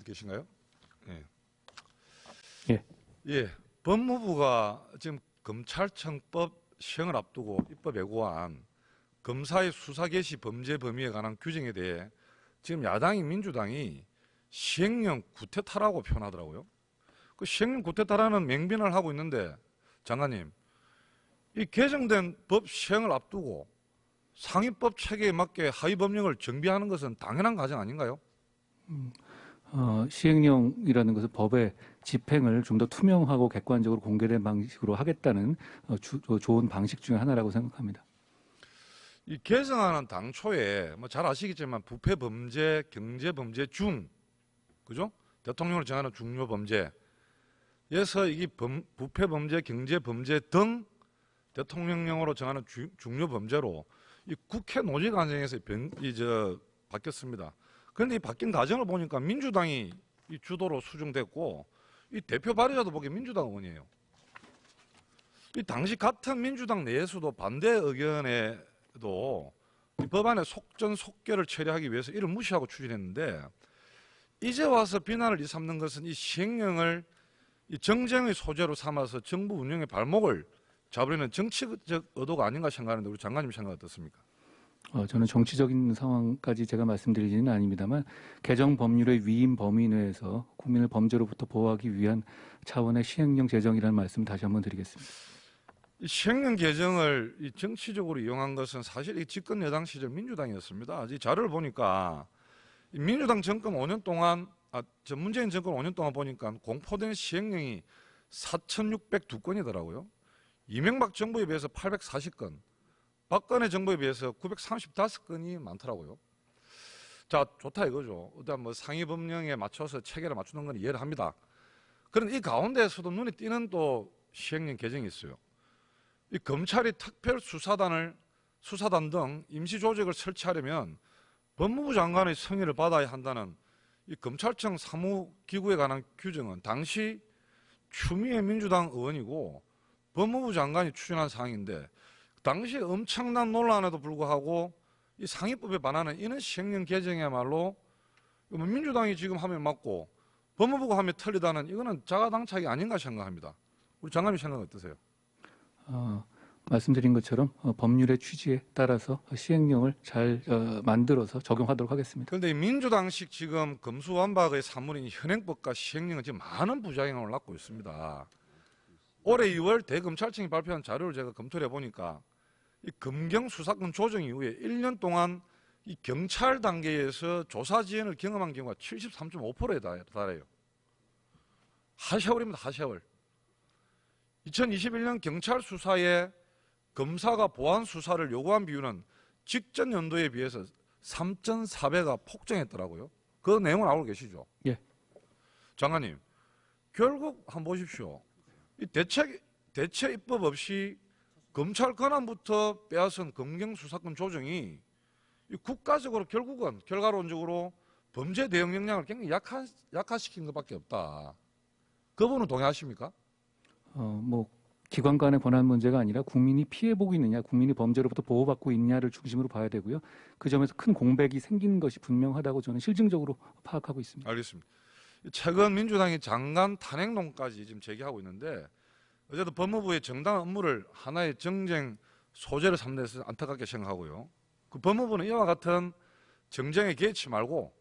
계신가요? 예. 예. 예. 법무부가 지금 검찰청법 시행을 앞두고 입법 예고한 검사의 수사 개시 범죄 범위에 관한 규정에 대해 지금 야당인 민주당이 시행령 구태타라고 표현하더라고요. 그 시행령 구태타라는 맹변을 하고 있는데 장관님, 이 개정된 법 시행을 앞두고 상위법 체계에 맞게 하위 법령을 정비하는 것은 당연한 과정 아닌가요? 시행령이라는 것은 법의 집행을 좀 더 투명하고 객관적으로 공개된 방식으로 하겠다는 좋은 방식 중에 하나라고 생각합니다. 이 개정안은 당초에 뭐 잘 아시겠지만 부패 범죄, 경제 범죄 중, 그죠? 대통령을 정하는 중요 범죄에서 이 부패 범죄, 경제 범죄 등 대통령령으로 정하는 중요 범죄로 이 국회 논의 과정에서 바뀌었습니다. 그런데 이 바뀐 과정을 보니까 민주당이 이 주도로 수정됐고 이 대표 발의자도 보기에 민주당 의원이에요. 이 당시 같은 민주당 내에서도 반대 의견에도 이 법안의 속전속결을 처리하기 위해서 이를 무시하고 추진했는데 이제 와서 비난을 일삼는 것은 이 시행령을 이 정쟁의 소재로 삼아서 정부 운영의 발목을 잡으려는 정치적 의도가 아닌가 생각하는데 우리 장관님 생각 어떻습니까? 저는 정치적인 상황까지 제가 말씀드리지는 아닙니다만 개정 법률의 위임 범위 내에서 국민을 범죄로부터 보호하기 위한 차원의 시행령 제정이라는 말씀 다시 한번 드리겠습니다. 이 시행령 개정을 이 정치적으로 이용한 것은 사실 이 집권 여당 시절 민주당이었습니다. 이 자료를 보니까 이 민주당 정권 5년 동안, 문재인 정권 5년 동안 보니까 공포된 시행령이 4,602건이더라고요. 이명박 정부에 비해서 840건, 박근혜 정부에 비해서 935건이 많더라고요. 자, 좋다 이거죠. 일단 뭐 상위 법령에 맞춰서 체계를 맞추는 건 이해를 합니다. 그런데 이 가운데에서도 눈에 띄는 또 시행령 개정이 있어요. 이 검찰이 특별수사단 등 임시조직을 설치하려면 법무부 장관의 승인을 받아야 한다는 이 검찰청 사무기구에 관한 규정은 당시 추미애 민주당 의원이고 법무부 장관이 추진한 사항인데 당시 엄청난 논란에도 불구하고 이 상위법에 반하는 이런 시행령 개정이야말로 민주당이 지금 하면 맞고 법무부가 하면 틀리다는 이거는 자가당착이 아닌가 생각합니다. 우리 장관님 생각 어떠세요? 말씀드린 것처럼 법률의 취지에 따라서 시행령을 잘 만들어서 적용하도록 하겠습니다. 그런데 이 민주당식 지금 검수완박의 사물인 현행법과 시행령은 지금 많은 부작용을 낳고 있습니다. 올해 2월 대검찰청이 발표한 자료를 제가 검토를 해보니까 이 검경 수사권 조정 이후에 1년 동안 이 경찰 단계에서 조사 지연을 경험한 경우가 73.5%에 달해요. 하세월입니다. 하세월. 2021년 경찰 수사에 검사가 보안 수사를 요구한 비율은 직전 연도에 비해서 3.4배가 폭증했더라고요. 그 내용을 알고 계시죠? 예. 장관님, 결국 한번 보십시오. 이 대체 입법 없이 검찰 권한부터 빼앗은 검경 수사권 조정이 국가적으로 결국은 결과론적으로 범죄 대응 역량을 굉장히 약화시킨 것밖에 없다. 그 부분은 동의하십니까? 기관 간의 권한 문제가 아니라 국민이 피해보고 있느냐, 국민이 범죄로부터 보호받고 있느냐를 중심으로 봐야 되고요. 그 점에서 큰 공백이 생긴 것이 분명하다고 저는 실증적으로 파악하고 있습니다. 알겠습니다. 최근 민주당이 장관 탄핵론까지 지금 제기하고 있는데 어제도 법무부의 정당 업무를 하나의 정쟁 소재로 삼는 데 안타깝게 생각하고요. 그 법무부는 이와 같은 정쟁에 개의치 말고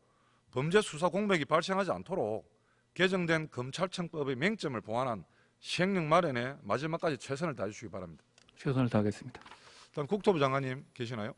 범죄 수사 공백이 발생하지 않도록 개정된 검찰청법의 맹점을 보완한 시행령 마련에 마지막까지 최선을 다해주시기 바랍니다. 최선을 다하겠습니다. 일단 국토부 장관님 계시나요?